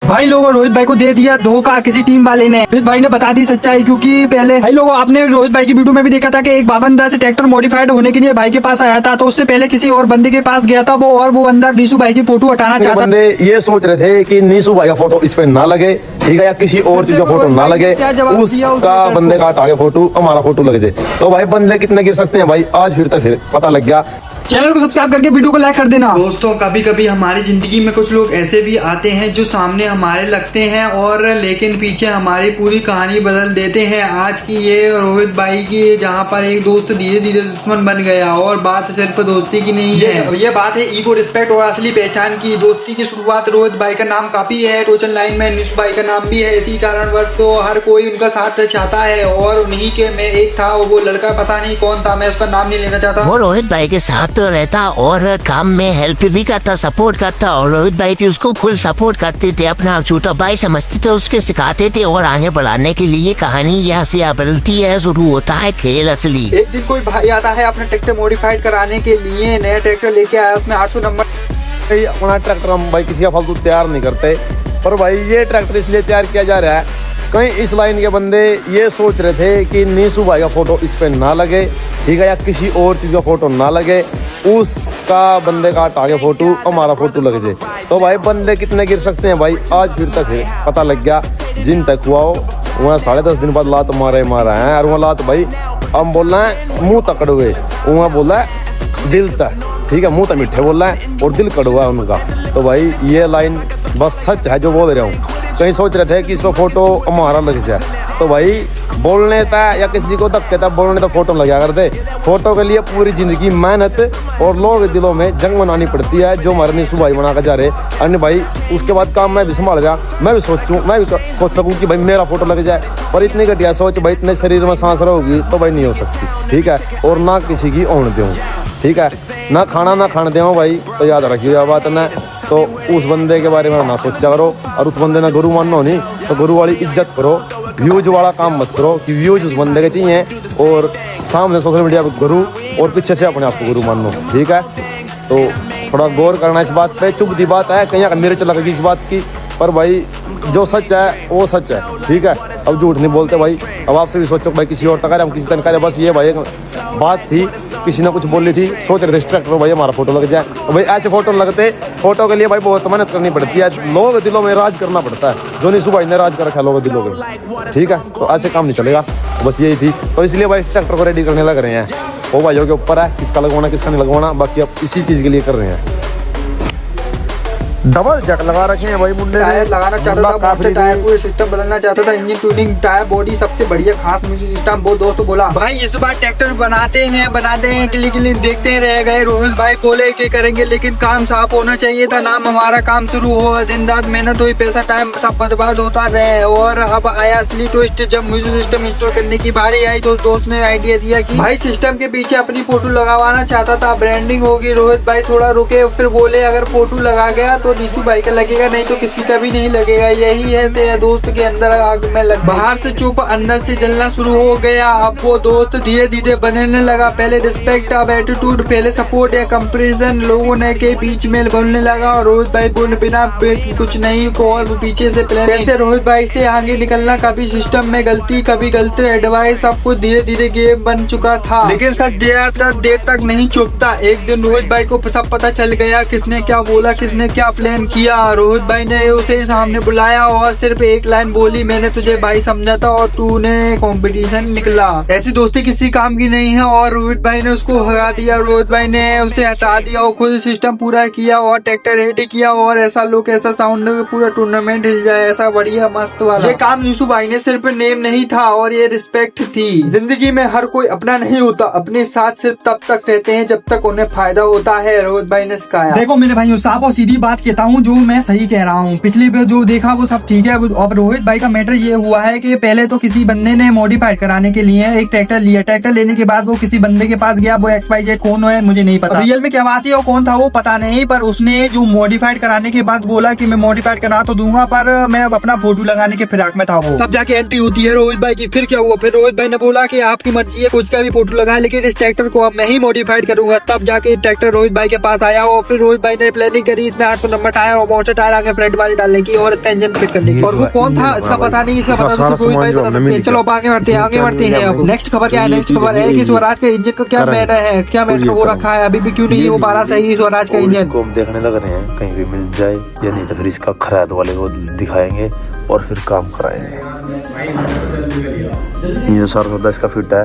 भाई लोगों रोहित भाई को दे दिया धोखा किसी टीम वाले ने। रोहित भाई ने बता दी सच्चाई, क्योंकि पहले भाई लोगों आपने रोहित भाई की वीडियो में भी देखा था कि एक बाबंदा से ट्रैक्टर मॉडिफाइड होने के लिए भाई के पास आया था, तो उससे पहले किसी और बंदे के पास गया था वो बंदा नीशू भाई की फोटो हटाना चाहता। बंदे ये सोच रहे थे कि नीशू भाई का फोटो इस पे ना लगे, ठीक है, या किसी और चीज का फोटो ना लगे, उसका बंदे का हटा के फोटो हमारा फोटो लग जाए। तो भाई बंदे कितने गिर सकते हैं भाई, आज फिर पता लग गया। चैनल को सब्सक्राइब करके वीडियो को लाइक कर देना। दोस्तों कभी कभी हमारी जिंदगी में कुछ लोग ऐसे भी आते हैं जो सामने हमारे लगते हैं और लेकिन पीछे हमारी पूरी कहानी बदल देते हैं। आज की ये रोहित भाई की, जहां पर एक दोस्त धीरे धीरे दुश्मन बन गया, और बात सिर्फ दोस्ती की नहीं है, ये बात है ईगो, रिस्पेक्ट और असली पहचान की। दोस्ती की शुरुआत रोहित भाई का नाम काफी है, टोचन लाइन में नीशू भाई का नाम भी है, इसी कारणवश तो हर कोई उनका साथ चाहता है और उन्हीं के में एक था वो लड़का, पता नहीं कौन था, मैं उसका नाम नहीं लेना चाहता। वो रोहित भाई के साथ तो रहता और काम में हेल्प भी करता, सपोर्ट करता, और रोहित भाई भी उसको फुल सपोर्ट करते थे, अपना छोटा भाई समझते थे, उसके सिखाते थे और आगे बढ़ाने के लिए कहानी यहाँ से बदलती है, शुरू होता है खेल असली। एक दिन कोई भाई आता है अपना ट्रैक्टर मॉडिफाइड कराने के लिए, नया ट्रैक्टर लेके आया, उसमें 800 नंबर। अपना ट्रैक्टर हम भाई किसी का फालतू तैयार नहीं करते, पर भाई ये ट्रैक्टर इसलिए तैयार किया जा रहा है, कहीं इस लाइन के बंदे ये सोच रहे थे कि नीशू भाई का फोटो इस पे ना लगे, ठीक है, या किसी और चीज का फोटो ना लगे, उसका बंदे का हटा के फोटो हमारा फोटो लग जाए। तो भाई बंदे कितने गिर सकते हैं भाई, आज फिर पता लग गया। जिन तक हुआ हो वहाँ 10.5 दिन बाद लात मारा है, और वहाँ लात भाई हम बोल रहे हैं मुँह तक कड़वे, वहाँ बोला है दिल तक, ठीक है, मुँह तक मीठे बोल रहा है और दिल कड़वा है उनका। तो भाई ये लाइन बस सच है जो बोल रहा हूँ। कहीं सोच रहे थे कि इसमें फोटो हमारा लग जाए, तो भाई बोलने था या किसी को धक्के था बोलने तो फोटो लगा करते। फोटो के लिए पूरी जिंदगी मेहनत और लोगों के दिलों में जंग बनानी पड़ती है, जो हमारे नीशू भाई बना कर जा रहे। अन्य भाई उसके बाद काम मैं भी संभाल जा, मैं भी सोच सकूँ कि भाई मेरा फोटो लग जाए, पर इतनी घटिया सोच भाई, इतने शरीर में सांस रहोगी तो भाई नहीं हो सकती, ठीक है, और ना किसी की ओन दूँ, ठीक है, ना खाने दें भाई। तो याद रखिए यह बात ना, तो उस बंदे के बारे में ना सोचा करो, और उस बंदे ने गुरु मानो नहीं तो गुरु वाली इज्जत करो, व्यूज वाला काम मत करो कि व्यूज उस बंदे के चाहिए और सामने सोशल मीडिया पर गुरु और पीछे से अपने आप को गुरु मानो, ठीक है। तो थोड़ा गौर करना इस बात पे, चुभती बात है कहीं मिर्च लगेगी इस बात की, पर भाई जो सच है वो सच है, ठीक है, अब झूठ नहीं बोलते भाई। अब आपसे भी सोचो भाई किसी और तक हम किसी तरह करें, बस ये भाई बात थी, किसी ने कुछ बोली थी, सोच रहे थे ट्रैक्टर भाई हमारा फोटो लग जाए, तो भाई ऐसे फोटो लगते, फोटो के लिए भाई बहुत मेहनत करनी पड़ती है, लोगों के दिलों में राज करना पड़ता है, जो नीशू भाई ने राज कर रखा है लोगों के दिलों में, ठीक है। तो ऐसे काम नहीं चलेगा, बस यही थी। तो इसलिए भाई ट्रैक्टर को रेडी करने लग रहे हैं, वो भाइयों के ऊपर है किसका लगवाना किसका नहीं लगवाना, बाकी अब इसी चीज़ के लिए कर रहे हैं। डबल जैक लगा रखे हैं भाई मुंडे, टायर लगाना चाहता था, मोटर टायर पूरे सिस्टम बदलना चाहता था, इंजन ट्यूनिंग, टायर बॉडी सबसे बढ़िया खास म्यूजिक सिस्टम। वो दोस्त बोला भाई इस बार ट्रैक्टर बनाते हैं क्लिक देखते रह गए। रोहित भाई बोले कि करेंगे लेकिन काम साफ होना चाहिए था, नाम हमारा काम शुरू हो, दिन रात मेहनत हुई, पैसा टाइम सब बर्बाद होता रहे। और अब आया असली ट्विस्ट, जब म्यूजिक सिस्टम इंस्टॉल करने की बारी आई तो दोस्त ने आइडिया दिया कि भाई सिस्टम के पीछे अपनी फोटो लगावाना चाहता था, ब्रांडिंग होगी। रोहित भाई थोड़ा रुके, फिर बोले अगर फोटो लगा गया तो नीशू भाई का लगेगा, नहीं तो किसी का भी नहीं लगेगा। यही है से दोस्त के अंदर आग में लग, बाहर से चुप अंदर से जलना शुरू हो गया। अब वो दोस्त धीरे धीरे बनने लगा, पहले रिस्पेक्ट, अब एटीट्यूड, पहले सपोर्ट या कंपैरिजन लोगों ने के बीच में बनने लगा। और रोहित भाई बोले बिना कुछ नहीं को और पीछे से प्लान, कैसे रोहित भाई से आगे निकलना, कभी सिस्टम में गलती कभी गलत एडवाइस, सब कुछ धीरे धीरे गेम बन चुका था। लेकिन सच देर तक नहीं चुपता। एक दिन रोहित भाई को सब पता चल गया किसने क्या बोला, किसने क्या प्लान किया। रोहित भाई ने उसे सामने बुलाया और सिर्फ एक लाइन बोली, मैंने तुझे भाई समझा था और तूने कंपटीशन निकला। ऐसी दोस्ती किसी काम की नहीं है। और रोहित भाई ने उसको भगा दिया, रोहित भाई ने उसे हटा दिया और खुद सिस्टम पूरा किया और ट्रैक्टर रेडी किया। और ऐसा लुक, ऐसा साउंड, पूरा टूर्नामेंट हिल जाए, ऐसा बढ़िया मस्त वाला। ये काम नीशू भाई ने सिर्फ नेम नहीं था और ये रिस्पेक्ट थी। जिंदगी में हर कोई अपना नहीं होता, अपने साथ सिर्फ तब तक रहते हैं जब तक उन्हें फायदा होता है, रोहित भाई ने सिखाया। देखो मेरे भाइयों, साफ और सीधी बात कहता हूँ, जो मैं सही कह रहा हूँ, पिछली बार जो देखा वो सब ठीक है। अब रोहित भाई का मैटर ये हुआ है कि पहले तो किसी बंदे ने मॉडिफाइड कराने के लिए एक ट्रैक्टर लिया, ट्रैक्टर लेने के बाद वो किसी बंदे के पास गया, वो XYZ कौन है मुझे नहीं पता, रियल में क्या बात है और कौन था वो पता नहीं, पर उसने जो मॉडिफाइड कराने के बाद बोला कि मैं मॉडिफाइड करा तो दूंगा, पर मैं अपना फोटो लगाने के फिराक में था। वो तब जाके एंट्री होती है रोहित भाई की। फिर क्या हुआ, फिर रोहित भाई ने बोला कि आपकी मर्जी है, कुछ का भी फोटो लगाए, लेकिन इस ट्रैक्टर को अब मैं ही मॉडिफाइड करूंगा। तब जाके ट्रैक्टर रोहित भाई के पास आया और फिर रोहित भाई ने प्लानिंग करी, इसमें 800 नंबर टायर और मोटर टायर आगे फ्रंट वाली डालने की और इसका इंजन फिट करने की। और वो कौन था इसका पता नहीं, इसका पता तो कोई भाई बता सकते हैं। चलो अब आगे बढ़ते हैं। अब नेक्स्ट खबर क्या है? नेक्स्ट खबर है कि स्वराज के इंजन का क्या मैटर है, क्या मैटर हो रखा है, अभी भी क्यों नहीं हो पा रहा सही स्वराज का इंजन। हम देखने लग रहे हैं कहीं भी मिल जाए या नहीं तो फिर इसका खराद वाले को दिखाएंगे और फिर काम कराएंगे। ये सारा सौदा इसका फिट है।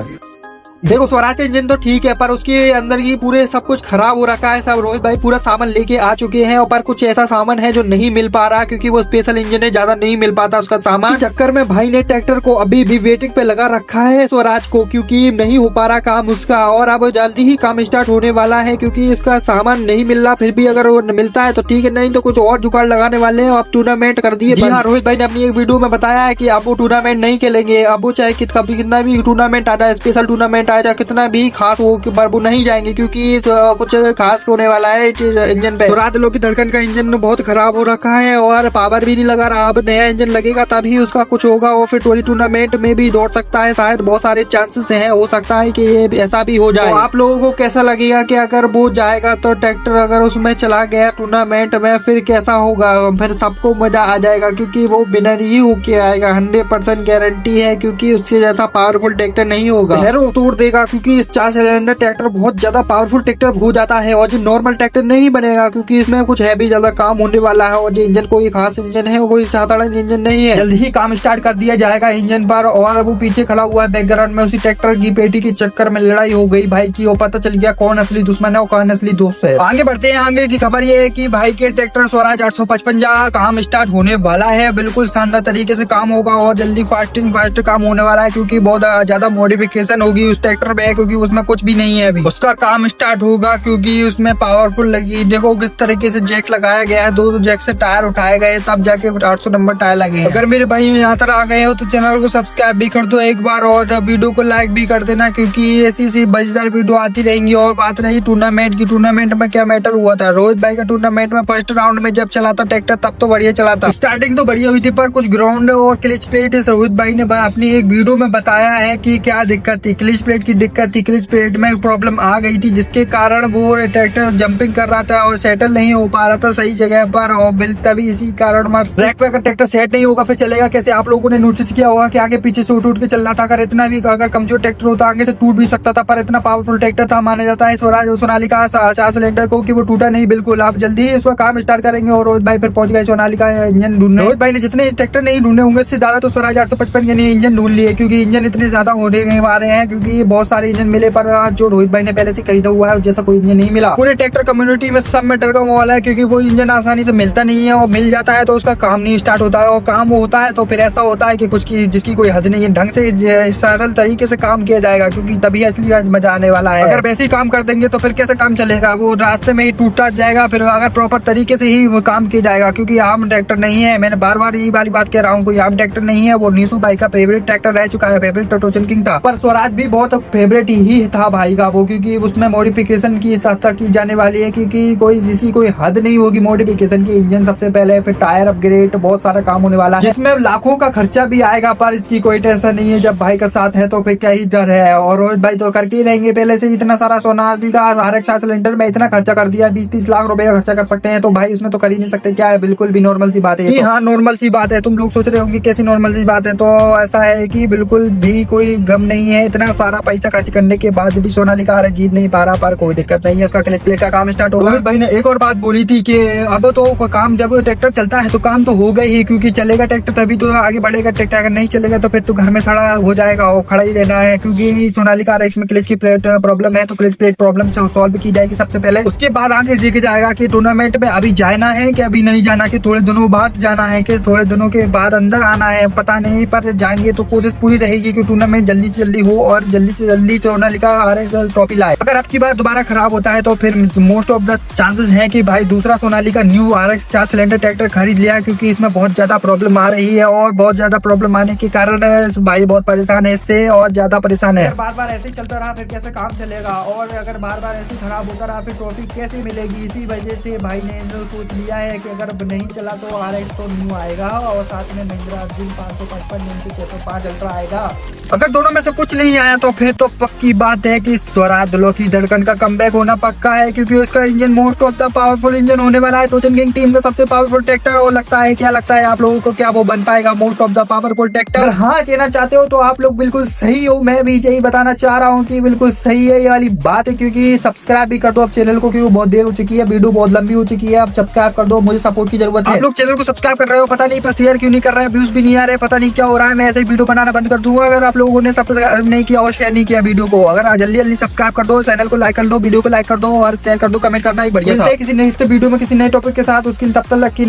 देखो स्वराज का इंजन तो ठीक है, पर उसके अंदर की पूरे सब कुछ खराब हो रखा है। सब रोहित भाई पूरा सामान लेके आ चुके हैं, और पर कुछ ऐसा सामान है जो नहीं मिल पा रहा क्योंकि वो स्पेशल इंजन है, ज्यादा नहीं मिल पाता उसका सामान। चक्कर में भाई ने ट्रैक्टर को अभी भी वेटिंग पे लगा रखा है स्वराज को, क्योंकि नहीं हो पा रहा काम उसका। और अब जल्दी ही काम स्टार्ट होने वाला है क्योंकि उसका सामान नहीं मिल रहा। फिर भी अगर वो मिलता है तो ठीक है, नहीं तो कुछ और जुगाड़ लगाने वाले हैं। अब टूर्नामेंट कर दिए। जी हाँ, रोहित भाई ने अपनी एक वीडियो में बताया है कि अब वो टूर्नामेंट नहीं खेलेंगे। अब वो चाहे कितना भी टूर्नामेंट आ जाए, स्पेशल टूर्नामेंट आ जाए, कितना भी खास हो पर वो नहीं जाएंगे क्योंकि कुछ खास होने वाला है इंजन पे। तो रात लोग की धड़कन का इंजन बहुत खराब हो रखा है और पावर भी नहीं लगा रहा। अब नया इंजन लगेगा तभी उसका कुछ होगा और फिर टूर्नामेंट में भी दौड़ सकता है। शायद बहुत सारे चांसेस हैं, हो सकता है कि ये ऐसा भी हो जाए। तो आप लोगों को कैसा लगेगा कि अगर वो जाएगा तो ट्रैक्टर अगर उसमें चला गया टूर्नामेंट में, फिर कैसा होगा? फिर सबको मजा आ जाएगा क्योंकि वो विनर ही होके आएगा, 100% गारंटी है, क्योंकि उससे जैसा पावरफुल ट्रैक्टर नहीं होगा। तोड़ देगा क्योंकि 4 सिलेंडर ट्रैक्टर बहुत ज्यादा पावरफुल ट्रैक्टर हो जाता है और जो नॉर्मल ट्रैक्टर नहीं बनेगा क्योंकि इसमें कुछ हैवी ज्यादा काम होने वाला है। और जो इंजन कोई खास इंजन है, कोई साधारण इंजन नहीं है। जल्दी ही काम स्टार्ट कर दिया जाएगा इंजन पर। और वो पीछे खड़ा हुआ है बैकग्राउंड में, उसी ट्रैक्टर की पेटी के चक्कर में लड़ाई हो गई भाई की, और पता चल गया कौन असली दुश्मन है और कौन असली दोस्त है। आगे बढ़ते हैं। आगे की खबर ये है कि भाई के ट्रैक्टर स्वराज 855 काम स्टार्ट होने वाला है। बिल्कुल शानदार तरीके से काम होगा और जल्दी फास्ट काम होने वाला है क्योंकि बहुत ज्यादा मॉडिफिकेशन होगी उस ट्रैक्टर में, क्योंकि उसमें कुछ भी नहीं है। अभी उसका काम स्टार्ट होगा क्योंकि उसमें पावरफुल लगी। देखो किस तरीके से जैक लगाया गया है, 2 जैक से टायर उठाए गए तब जाके 800 नंबर टायर लगे। अगर मेरे भाई यहाँ तक आ गए हो तो चैनल को सब्सक्राइब भी कर दो एक बार और वीडियो को लाइक भी कर देना, क्योंकि ऐसी मजेदार वीडियो आती रहेंगी। और बात रही टूर्नामेंट की, टूर्नामेंट में क्या मैटर हुआ था? रोहित भाई का टूर्नामेंट में फर्स्ट राउंड में जब चला था ट्रैक्टर तब तो बढ़िया चला था, स्टार्टिंग तो बढ़िया हुई थी, पर कुछ ग्राउंड और क्लिच प्लेट रोहित भाई ने अपनी एक वीडियो में बताया है कि क्या दिक्कत थी। क्लिच प्लेट की दिक्कत थी, क्लिच प्लेट में प्रॉब्लम आ गई थी जिसके कारण वो ट्रैक्टर जंपिंग कर रहा था और सेटल नहीं हो पा रहा था सही जगह पर। और तभी इसी कारण ट्रैक पे अगर ट्रैक्टर सेट नहीं होगा फिर चलेगा कैसे? आप लोगों ने नोटिस किया होगा कि आगे पीछे से उठ के चल रहा था। अगर इतना भी अगर कमजोर ट्रैक्टर होता आगे से टूट भी सकता था, पर इतना पावरफुल ट्रैक्टर था माना जाता है स्वराज सोनालिका 4 सिलेंडर को, कि वो टूटा नहीं बिल्कुल। आप जल्दी ही इसका काम स्टार्ट करेंगे। और रोहित भाई फिर पहुंच गए सोनालिका इंजन ढूंढने। रोहित भाई ने जितने ट्रैक्टर नहीं ढूंढे होंगे उससे ज्यादा तो स्वराज 855 यानी इंजन ढूंढ लिए, क्योंकि इंजन इतने ज्यादा होने वाले हैं, क्योंकि बहुत सारे इंजन मिले पर जो रोहित भाई ने पहले से खरीदा हुआ है जैसा कोई इंजन नहीं मिला। पूरे ट्रैक्टर कम्युनिटी में सब में डर का माहौल है, क्योंकि वो इंजन आसानी से मिलता नहीं है, और मिल जाता है तो उसका काम नहीं स्टार्ट होता है, और काम होता है तो फिर ऐसा होता है कि कुछ की जिसकी कोई हद नहीं है। ढंग से सरल तरीके से काम किया जाएगा क्योंकि तभी असली मजा आने वाला है। अगर वैसे ही काम कर देंगे तो फिर कैसे काम चलेगा? वो रास्ते में ही टूट जाएगा। फिर अगर प्रॉपर तरीके से ही वो काम किया जाएगा, क्योंकि आम ट्रैक्टर नहीं है, मैंने बार बार यही वाली बात कह रहा हूँ, कोई आम ट्रैक्टर नहीं है। वो नीसू भाई का फेवरेट ट्रैक्टर रह चुका है, फेवरेट टोटोचन किंग था, पर स्वराज भी बहुत फेवरेट ही था भाई का वो, क्योंकि उसमें मॉडिफिकेशन की सहायता की जाने वाली है, क्योंकि कोई जिसकी कोई हद नहीं होगी मॉडिफिकेशन की। इंजन सबसे पहले, फिर टायर अपग्रेड, बहुत सारा काम होने वाला है जिसमें लाखों का खर्चा भी आएगा, पर इसकी कोई टेंशन नहीं है। जब भाई का साथ है तो फिर क्या ही डर है। और रोहित भाई तो करके ही रहेंगे, पहले से इतना सारा सोनालिका हर एक 4 सिलेंडर में इतना खर्चा कर दिया, 20-30 लाख रुपए का खर्चा कर सकते हैं, तो भाई इसमें तो कर ही नहीं सकते क्या है? बिल्कुल भी नॉर्मल सी बात है। हाँ नॉर्मल सी बात है। तुम लोग सोच रहे होंगे कैसी नॉर्मल सी बात है, तो ऐसा है कि बिल्कुल भी कोई गम नहीं है। इतना सारा पैसा खर्च करने के बाद भी सोनालिका जीत नहीं पा रहा, पर कोई दिक्कत नहीं है, उसका क्लच प्लेट का काम स्टार्ट होगा। रोहित भाई ने एक और बात बोली थी कि अब तो काम, जब ट्रैक्टर चलता है तो काम तो होगा ही, क्योंकि चलेगा ट्रैक्टर तभी तो आगे बढ़ेगा ट्रैक्टर। अगर नहीं चलेगा तो फिर तो घर में सड़ा हो जाएगा और खड़ा ही रहना है, क्योंकि सोनालिका RX में क्लच की प्लेट प्रॉब्लम है, तो क्लच प्लेट प्रॉब्लम सॉल्व की जाएगी सबसे पहले। उसके बाद आगे देखा जाएगा कि टूर्नामेंट में अभी जाना है कि अभी नहीं जाना, कि थोड़े दिनों बाद जाना है कि थोड़े दिनों के बाद अंदर आना है, पता नहीं, पर जाएंगे तो कोशिश पूरी रहेगी कि टूर्नामेंट जल्दी से जल्दी हो और जल्दी से जल्दी सोनालिका RX ट्रॉफी लाए। अगर आपकी बात दोबारा खराब होता है तो फिर मोस्ट ऑफ द चांसेस है कि भाई दूसरा Sonalika new RX 4 cylinder tractor खरीद लिया, क्योंकि इसमें बहुत ज्यादा प्रॉब्लम आ रही है, और बहुत ज्यादा प्रॉब्लम आने के कारण भाई बहुत परेशान है इससे, और ज्यादा परेशान है। बार बार ऐसे ही चलता रहा फिर कैसे काम चलेगा? और अगर बार बार ऐसे खराब होता रहा फिर ट्रॉफी कैसे मिलेगी? इसी वजह से भाई ने सोच लिया है कि अगर नहीं चला तो RX तो न्यू आएगा, और साथ में महिंद्रा अर्जुन 555 605 अल्ट्रा आएगा। अगर दोनों में से कुछ नहीं आया तो फिर तो पक्की बात है कि स्वराज लो की धड़कन का कमबैक होना पक्का है, क्योंकि उसका engine most of the powerful engine होने वाला है। टोचन किंग टीम का सबसे पावरफुल ट्रैक्टर और लगता है, क्या लगता है आप लोगों को, क्या वो बन पाएगा most of the powerful tractor? हाँ कहना चाहते हो तो आप लोग बिल्कुल सही हो, मैं भी यही बताना चाह रहा हूँ कि बिल्कुल सही है ये वाली बात है। क्योंकि सब्सक्राइब भी कर दो अब चैनल को, क्योंकि बहुत देर हो चुकी है, वीडियो बहुत लंबी हो चुकी है। अब सब्सक्राइब कर दो, मुझे सपोर्ट की जरूरत है। आप लोग चैनल को सब्सक्राइब कर रहे हो, पता नहीं पर शेयर क्यों नहीं कर रहे हैं, व्यूज भी नहीं आ रहे, पता नहीं क्या हो रहा है। मैं ऐसे ही वीडियो बनाना बंद कर दूंगा अगर आप लोगों ने सब्सक्राइब नहीं किया और शेयर नहीं किया वीडियो को। अगर जल्दी जल्दी सब्सक्राइब कर दो, चैनल को लाइक कर दो, वीडियो को लाइक कर दो और शेयर कर दो, कमेंट करना एक बढ़िया किसी नेक्स्ट वीडियो में किसी नए टॉपिक के साथ। उसकी तब तक की